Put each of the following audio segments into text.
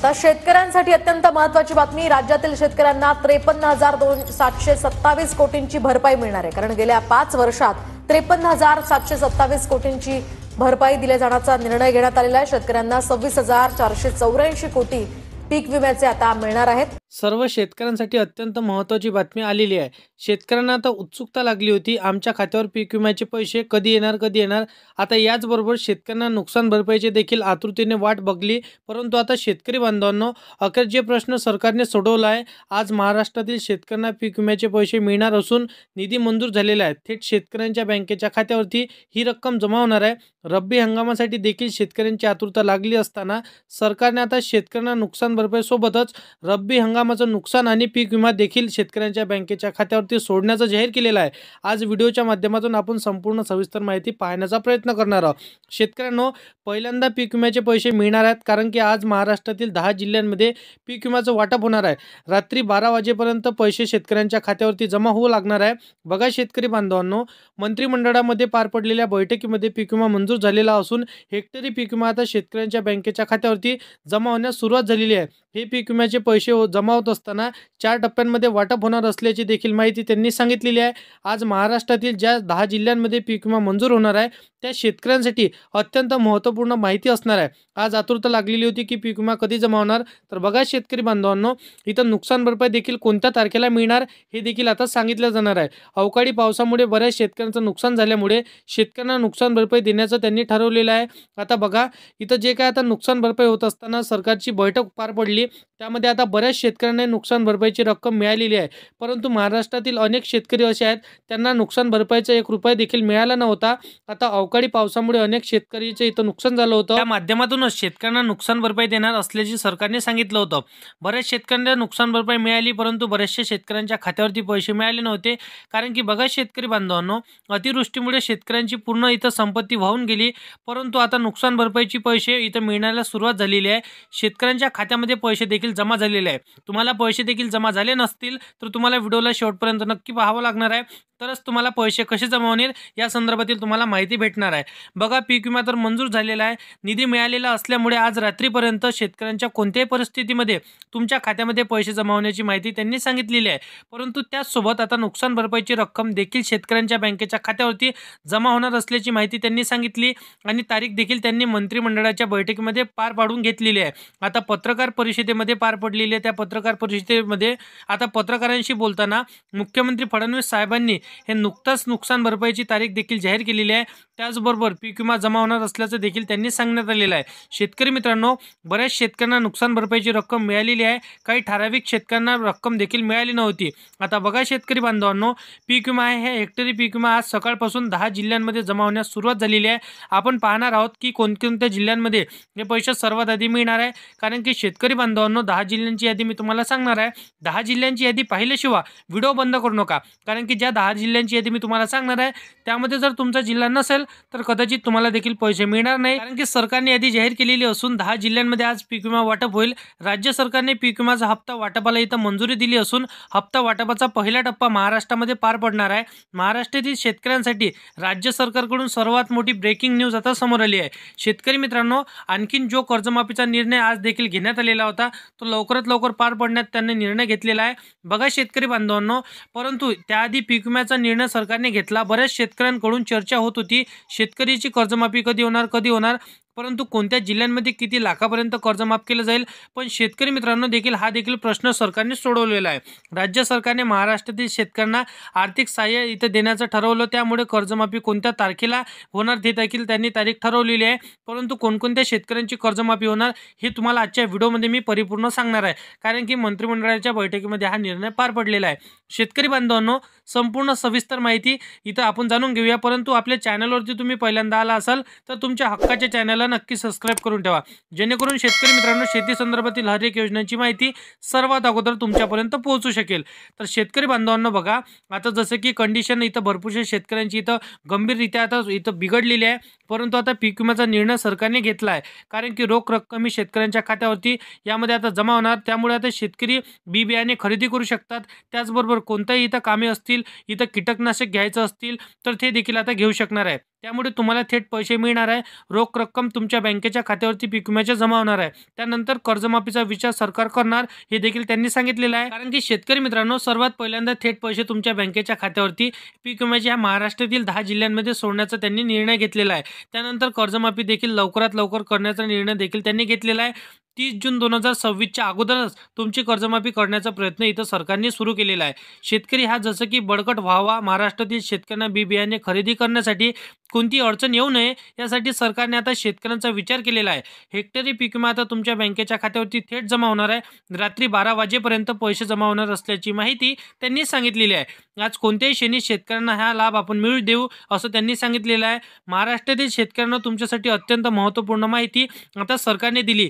आता शेतकऱ्यांसाठी अत्यंत महत्त्वाची बातमी। राज्यातील शेतकऱ्यांना 53,727 कोटींची भरपाई मिळणार आहे। कारण गेल्या 5 वर्षात 53,727 कोटींची भरपाई दिल्या जाण्याचा निर्णय घेण्यात आलेला आहे। शेतकऱ्यांना 26,484 कोटी पीक विम्याचे आता मिळणार आहेत। सर्व शेतकऱ्यांसाठी अत्यंत महत्त्वाची बातमी आलेली आहे। शेतकऱ्यांना आता उत्सुकता लागली होती, आमच्या खात्यावर पीक विम्याचे पैसे कधी येणार। आता याचबरोबर शेतकऱ्यांना नुकसान भरपाईची देखील आतुरतेने वाट बघली। परंतु आता शेतकरी बांधवांनो, अखेर जे प्रश्न सरकारने सोडवला आहे, आज महाराष्ट्रातील शेतकऱ्यांना पीक विम्याचे पैसे मिळणार असून निधी मंजूर झालेला आहे। थेट शेतकऱ्यांच्या बँकेच्या खात्यावरती ही रक्कम जमा होणार आहे। रब्बी हंगामासाठी देखील शेतकऱ्यांची आतुरता लागली असताना सरकारने आता शेतकऱ्यांना नुकसान भरपाई सोबतच रब्बी हंगामाचं नुकसान आणि पीक विमा देखील शेतकऱ्यांच्या बँकेच्या खात्यावरती सोडण्याचं जाहीर केलेलं आहे। आज व्हिडिओच्या माध्यमातून आपण संपूर्ण सविस्तर माहिती पाहण्याचा प्रयत्न करणार आहोत। शेतकऱ्यांनो, पहिल्यांदा पीक विम्याचे पैसे मिळणार आहेत, कारण की आज महाराष्ट्रातील 10 जिल्ह्यांमध्ये पीक विम्याचं वाटप होणार आहे। रात्री 12 वाजेपर्यंत पैसे शेतकऱ्यांच्या खात्यावरती जमा होऊ लागणार आहे। बघा शेतकरी बांधवांनो, मंत्रिमंडळामध्ये पार पडलेल्या बैठकीमध्ये पीक विमा मंजूर झालेला असून हेक्टरी पीक विमा आता शेतकऱ्यांच्या बँकेच्या खात्यावरती जमा होण्यास सुरुवात झालेली आहे। हे पीक विम्याचे पैसे जमा होत असताना 4 टप्प्यांमध्ये वाटप होणार असल्याची देखील माहिती त्यांनी सांगितलेली आहे। आज महाराष्ट्रातील ज्या 10 जिल्ह्यांमध्ये पीक विमा मंजूर होणार आहे, त्या शेतकऱ्यांसाठी अत्यंत महत्त्वपूर्ण माहिती असणार आहे। आज आतुरता लागलेली होती की पीक विमा कधी जमा होणार। तर बघा शेतकरी बांधवांनो, इथं नुकसान भरपाई देखील कोणत्या तारखेला मिळणार हे देखील आता सांगितलं जाणार आहे। अवकाळी पावसामुळे बऱ्याच शेतकऱ्यांचं नुकसान झाल्यामुळे शेतकऱ्यांना नुकसान भरपाई देण्याचं त्यांनी ठरवलेलं आहे। आता बघा, इथं जे काय आता नुकसान भरपाई होत असताना सरकारची बैठक पार पडली, त्यामध्ये आता बऱ्याच शेतकऱ्यांना नुकसान भरपाईची रक्कम मिळालेली आहे। परंतु महाराष्ट्रातील अनेक शेतकरी असे आहेत, त्यांना नुकसान भरपाईचा 1 रुपया देखील मिळाला नव्हता। आता अवकाळी पावसामुळे अनेक शेतकऱ्यांचे इथं नुकसान झालं होतं। त्या माध्यमातूनच शेतकऱ्यांना नुकसान भरपाई देणार असल्याची सरकारने सांगितलं होतं। बऱ्याच शेतकऱ्यांना नुकसान भरपाई मिळाली, परंतु बऱ्याचशा शेतकऱ्यांच्या खात्यावरती पैसे मिळाले नव्हते। कारण की बघा शेतकरी बांधवांनो, अतिवृष्टीमुळे शेतकऱ्यांची पूर्ण इथं संपत्ती वाहून गेली। परंतु आता नुकसान भरपाईची पैसे इथं मिळण्याला सुरुवात झालेली आहे। शेतकऱ्यांच्या खात्यामध्ये पैसे देखील जमा झालेले आहे। तुम्हाला पैसे देखील जमा झाले नसतील तर तुम्हाला व्हिडिओला शेवटपर्यंत नक्की पाहावं लागणार आहे, तरच तुम्हाला पैसे कसे जमा होतील या संदर्भातील तुम्हाला माहिती भेटणार आहे। बघा, पीक विमा तर मंजूर झालेला आहे, निधी मिळालेला असल्यामुळे आज रात्रीपर्यंत शेतकऱ्यांच्या कोणत्याही परिस्थितीमध्ये तुमच्या खात्यामध्ये पैसे जमा होण्याची माहिती त्यांनी सांगितलेली आहे। परंतु त्याचसोबत आता नुकसान भरपाईची रक्कम देखील शेतकऱ्यांच्या बँकेच्या खात्यावरती जमा होणार असल्याची माहिती त्यांनी सांगितली आणि तारीख देखील त्यांनी मंत्रिमंडळाच्या बैठकीमध्ये पार पाडून घेतलेली आहे। आता पत्रकार परिषदेमध्ये पार पडलेली आहे। त्या पत्रकार परिषदेमध्ये आता पत्रकारांशी बोलताना मुख्यमंत्री फडणवीस साहेबांनी हे नुकताच नुकसान भरपाईची तारीख देखील जाहीर केलेली आहे। त्याचबरोबर पीक विमा जमा होणार असल्याचं देखील त्यांनी सांगण्यात आलेलं आहे। शेतकरी मित्रांनो, बऱ्याच शेतकऱ्यांना नुकसान भरपाईची रक्कम मिळालेली आहे, काही ठराविक शेतकऱ्यांना रक्कम देखील मिळाली नव्हती। आता बघा शेतकरी बांधवांनो, पीक विमा आहे, हे हेक्टरी पीक विमा आज सकाळपासून 10 जिल्ह्यांमध्ये जमा होण्यास सुरुवात झालेली आहे। आपण पाहणार आहोत की कोणकोणत्या जिल्ह्यांमध्ये हे पैसे सर्वात आधी मिळणार आहे। कारण की शेतकरी बांधवांनो, 10 जिल्ह्यांची यादी मी तुम्हाला सांगणार आहे। 10 जिल्ह्यांची यादी पाहिल्याशिवाय व्हिडिओ बंद करू नका, कारण की ज्या 10 जिल्ह्यांची यादी मी तुम्हाला सांगणार आहे त्यामध्ये जर तुमचा जिल्हा नसेल तर कदाचित तुम्हाला देखील पैसे मिळणार नाही। कारण की सरकारने यादी जाहीर केलेली असून 10 जिल्ह्यांमध्ये आज पीक विमा वाटप होईल। राज्य सरकारने पीक विमाचा हप्ता वाटपाला इथं मंजुरी दिली असून हप्ता वाटपाचा पहिला टप्पा महाराष्ट्रामध्ये पार पडणार आहे। महाराष्ट्रातील शेतकऱ्यांसाठी राज्य सरकारकडून सर्वात मोठी ब्रेकिंग न्यूज आता समोर आली आहे। शेतकरी मित्रांनो, आणखीन जो कर्जमाफीचा निर्णय आज देखील घेण्यात आलेला होता, तो लवकरात लवकर पार पडण्यात त्यांनी निर्णय घेतलेला आहे। बघा शेतकरी बांधवांनो, परंतु त्याआधी पीक विम्याचा निर्णय सरकारने घेतला। बऱ्याच शेतकऱ्यांकडून चर्चा होत होती, शेतकरीची कर्जमाफी कधी होणार, परंतु कोणत्या जिल्ह्यांमध्ये किती लाखापर्यंत कर्ज माफ केलं जाईल। पण शेतकरी मित्रांनो देखील हा देखील प्रश्न सरकारने सोडवलेला आहे। राज्य सरकारने महाराष्ट्रातील शेतकऱ्यांना आर्थिक सहाय्य इथं देण्याचं ठरवलं, त्यामुळे कर्जमाफी कोणत्या तारखेला होणार ते देखील त्यांनी तारीख ठरवलेली आहे। परंतु कोणकोणत्या शेतकऱ्यांची कर्जमाफी होणार हे तुम्हाला आजच्या व्हिडिओमध्ये मी परिपूर्ण सांगणार आहे, कारण की मंत्रिमंडळाच्या बैठकीमध्ये हा निर्णय पार पडलेला आहे। शेतकरी बांधवांनो, संपूर्ण सविस्तर माहिती इथं आपण जाणून घेऊया। परंतु आपल्या चॅनलवरती तुम्ही पहिल्यांदा आला असाल तर तुमच्या हक्काच्या चॅनलला नक्की सबस्क्राइब करून ठेवा, जेणेकरून शेतकरी मित्रांनो शेती संदर्भातील हर एक योजनांची माहिती सर्वात अगोदर तुमच्यापर्यंत पोहोचू शकेल। तर शेतकरी बांधवांनो बघा, आता जसं की कंडिशन इथं भरपूरशा शेतकऱ्यांची इथं गंभीररित्या आता इथं बिघडलेली आहे। परंतु आता पीक विम्याचा निर्णय सरकारने घेतला आहे, कारण की रोख रक्कम ही शेतकऱ्यांच्या खात्यावरती यामध्ये आता जमा होणार। त्यामुळे आता शेतकरी बी बियाणे खरेदी करू शकतात। त्याचबरोबर कोणत्याही इथं कामे असतील, इथं कीटकनाशक घ्यायचं असतील तर ते देखील आता घेऊ शकणार आहे। त्यामुळे तुम्हाला थेट पैसे मिळणार आहे. रोख रक्कम तुमच्या बँकेच्या खात्यावरती पीक विम्याच्या जमा होणार आहे. त्यानंतर कर्जमाफीचा विचार सरकार करणार हे देखील त्यांनी सांगितलेलं आहे. कारण की शेतकरी मित्रांनो, सर्वात पहिल्यांदा थेट पैसे तुमच्या बँकेच्या खात्यावरती पीक विम्याच्या महाराष्ट्रातील 10 जिल्ह्यांमध्ये सोडण्याचा त्यांनी निर्णय घेतलेला आहे. त्यानंतर कर्जमाफी देखील लवकरात लवकर करण्याचा निर्णय देखील त्यांनी घेतलेला आहे. 30 जून 2026च्या अगोदरच तुमची कर्जमाफी करण्याचा प्रयत्न इथं सरकारने सुरू केलेला आहे. शेतकरी हा जसं की बळकट व्हावा, महाराष्ट्रातील शेतकऱ्यांना बी बियाणे खरेदी करण्यासाठी कोणती अडचण येऊ नये यासाठी सरकारने आता शेतकऱ्यांचा विचार केलेला आहे. हेक्टरी पीक विमा आता तुमच्या बँकेच्या खात्यावरती थेट जमा होणार आहे. रात्री 12 वाजेपर्यंत पैसे जमा होणार असल्याची माहिती त्यांनी सांगितलेली आहे. आज कोणत्याही क्षणी शेतकऱ्यांना हा लाभ आपण मिळू देऊ असं त्यांनी सांगितलेलं आहे. महाराष्ट्रातील शेतकऱ्यांना तुमच्यासाठी अत्यंत महत्त्वपूर्ण माहिती आता सरकारने दिली.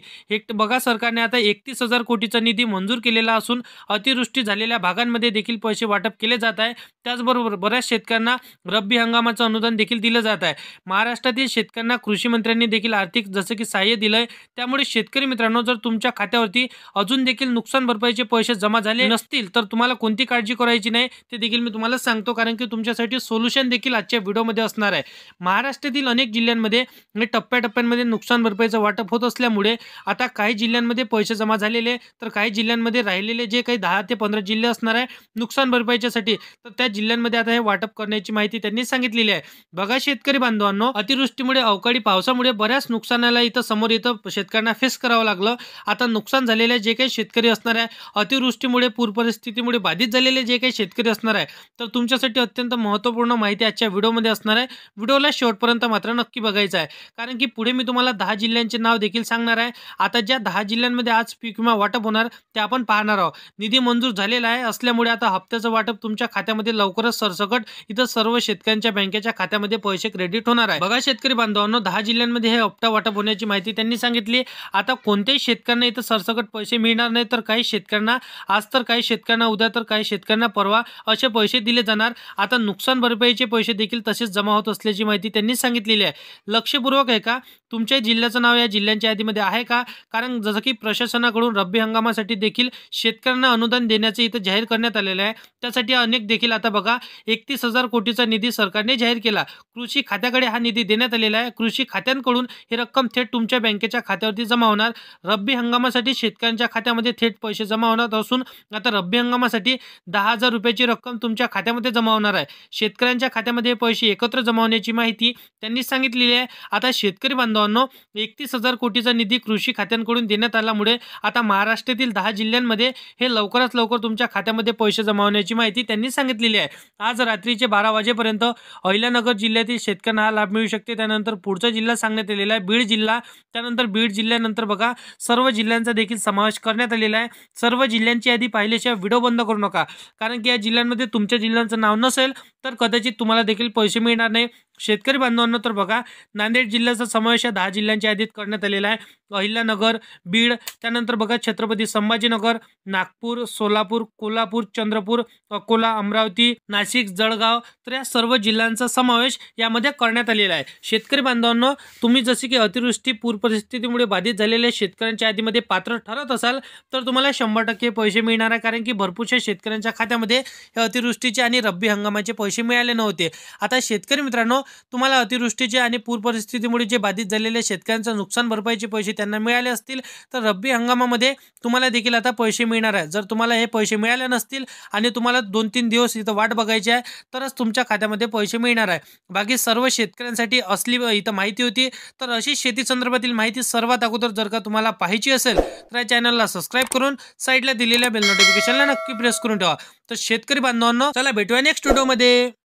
बघा, सरकारने आता 31,000 कोटीचा निधी मंजूर केलेला असून अतिवृष्टी झालेल्या भागांमध्ये देखील पैसे वाटप केले जात आहे. त्याचबरोबर बऱ्याच शेतकऱ्यांना रब्बी हंगामाचं अनुदान देखील दिलं जात आहे. महाराष्ट्रातील शेतकऱ्यांना कृषी मंत्र्यांनी देखील आर्थिक जसं की सहाय्य दिलंय. त्यामुळे शेतकरी मित्रांनो, जर तुमच्या खात्यावरती अजून देखील नुकसान भरपाईचे पैसे जमा झाले नसतील तर तुम्हाला कोणती काळजी करायची नाही ते देखील मी तुम्हाला सांगतो, कारण की तुमच्यासाठी सोल्युशन देखील आजच्या व्हिडिओमध्ये असणार आहे. महाराष्ट्रातील अनेक जिल्ह्यांमध्ये टप्प्याटप्प्यांमध्ये नुकसान भरपाईचं वाटप होत असल्यामुळे आता काही जिल्ह्यांमध्ये पैसे जमा झालेले तर काही जिल्ह्यांमध्ये राहिलेले जे काही 10 ते 15 जिल्हे असणार आहे नुकसान भरपाईच्यासाठी, तर त्या जिल्ह्यांमध्ये आता हे वाटप करण्याची माहिती त्यांनी सांगितलेली आहे. बघा शेतकरी बांधवांनो, अतिवृष्टीमुळे अवकाळी पावसामुळे बऱ्याच नुकसानाला इथं समोर येतं शेतकऱ्यांना फेस करावं लागलं. आता नुकसान झालेले जे काही शेतकरी असणार आहे, अतिवृष्टीमुळे पूर परिस्थितीमुळे बाधित झालेले जे काही शेतकरी असणार आहे, तर तुमच्यासाठी अत्यंत महत्त्वपूर्ण माहिती आजच्या व्हिडिओमध्ये असणार आहे. व्हिडिओला शेवटपर्यंत मात्र नक्की बघायचं आहे, कारण की पुढे मी तुम्हाला 10 जिल्ह्यांचे नाव देखील सांगणार आहे. आता ज्या 10 जिल्ह्यांमध्ये आज पीक विमा वाटप होणार ते आपण पाहणार आहोत. निधी मंजूर झालेला आहे असल्यामुळे आता हप्त्याचं वाटप तुमच्या खात्यामध्ये लवकरच सरसकट इथं सर्व शेतकऱ्यांच्या बँकेच्या खात्यामध्ये पैसे क्रेडिट होणार आहे. बघा शेतकरी बांधवांनो, 10 जिल्ह्यांमध्ये हे हप्ता वाटप होण्याची माहिती त्यांनी सांगितली. आता कोणत्याही शेतकऱ्यांना इथं सरसकट पैसे मिळणार नाही, तर काही शेतकऱ्यांना आज, तर काही शेतकऱ्यांना उद्या, तर काही शेतकऱ्यांना परवा असे पैसे दिले जाणार. आता नुकसान भरपाईचे पैसे देखील तसेच जमा होत असल्याची माहिती त्यांनी सांगितलेली आहे. लक्षपूर्वक आहे का? तुमच्या जिल्ह्याचं नाव या जिल्ह्यांच्या यादीमध्ये आहे का? कारण जसं की प्रशासनाकडून रब्बी हंगामासाठी देखील शेतकऱ्यांना अनुदान देण्याचे इथं जाहीर करण्यात आलेलं आहे. त्यासाठी अनेक देखील आता बघा 31,000 कोटीचा निधी सरकारने जाहीर केला. कृषी खात्याकडे हा निधी देण्यात आलेला आहे. कृषी खात्यांकडून ही रक्कम थेट तुमच्या बँकेच्या खात्यावरती जमा होणार. रब्बी हंगामासाठी शेतकऱ्यांच्या खात्यामध्ये थेट पैसे जमा होणार असून आता रब्बी हंगामासाठी 10,000 रुपयाची रक्कम तुमच्या खात्यामध्ये जमा होणार आहे. शेतकऱ्यांच्या खात्यामध्ये पैसे एकत्र जमा होण्याची माहिती त्यांनी सांगितलेली आहे. आता शेतकरी बांधवांनो, 31,000 कोटीचा निधी कृषी खात्यांकडून देण्यात आल्यामुळे आता महाराष्ट्रातील 10 जिल्ह्यांमध्ये हे लवकरात लवकर तुमच्या खात्यामध्ये पैसे जमा होण्याची माहिती त्यांनी सांगितलेली आहे. आज रात्रीचे 12 वाजेपर्यंत अहिल्यानगर जिल्ह्यातील शेतकऱ्यांना हा लाभ मिळू शकते. त्यानंतर पुढचा जिल्हा सांगण्यात आलेला आहे बीड जिल्हा. त्यानंतर बीड जिल्ह्यानंतर बघा सर्व जिल्ह्यांचा देखील समावेश करण्यात आलेला आहे. सर्व जिल्ह्यांची यादी पाहिल्याशिवाय व्हिडिओ बंद करू नका, कारण की या जिल्ह्यांमध्ये तुमच्या जिल्ह्यांचं नाव नसेल तर कदाचित तुम्हाला देखील पैसे मिळणार नाही. शेतकरी बांधवांनो, तर बघा नांदेड जिल्ह्याचा समावेश या 10 जिल्ह्यांच्या यादीत करण्यात आलेला आहे. अहिल्यानगर, बीड, त्यानंतर बघा छत्रपती संभाजीनगर, नागपूर, सोलापूर, कोल्हापूर, चंद्रपूर, अकोला, अमरावती, नाशिक, जळगाव, तर या सर्व जिल्ह्यांचा समावेश यामध्ये करण्यात आलेला आहे. शेतकरी बांधवांनो, तुम्ही जसे की अतिवृष्टी पूर परिस्थितीमुळे बाधित झालेल्या शेतकऱ्यांच्या यादीमध्ये पात्र ठरत असाल तर तुम्हाला 100% पैसे मिळणार आहे, कारण की भरपूरशा शेतकऱ्यांच्या खात्यामध्ये अतिवृष्टीचे आणि रब्बी हंगामाचे पैसे मिळाले नव्हते. आता शेतकरी मित्रांनो, तुम्हाला अतिवृष्टीचे आणि पूर परिस्थितीमुळे जे बाधित झालेल्या शेतकऱ्यांचं नुकसान भरपाईचे पैसे त्यांना मिळाले असतील तर रब्बी हंगामामध्ये तुम्हाला देखील आता पैसे मिळणार आहे. जर तुम्हाला हे पैसे मिळाले नसतील आणि तुम्हाला 2-3 दिवस इथं वाट बघायची आहे तरच तुमच्या खात्यामध्ये पैसे मिळणार आहे. बाकी सर्व शेतकऱ्यांसाठी असली इथं माहिती होती. तर अशी शेती संदर्भातील माहिती सर्वात अगोदर जर का तुम्हाला पाहिजे असेल तर या चॅनलला सबस्क्राईब करून साईडला दिलेल्या बेल नोटिफिकेशनला नक्की प्रेस करून ठेवा. तर शेतकरी बांधवांनो, चला भेटूया नेक्स्ट व्हिडिओमध्ये.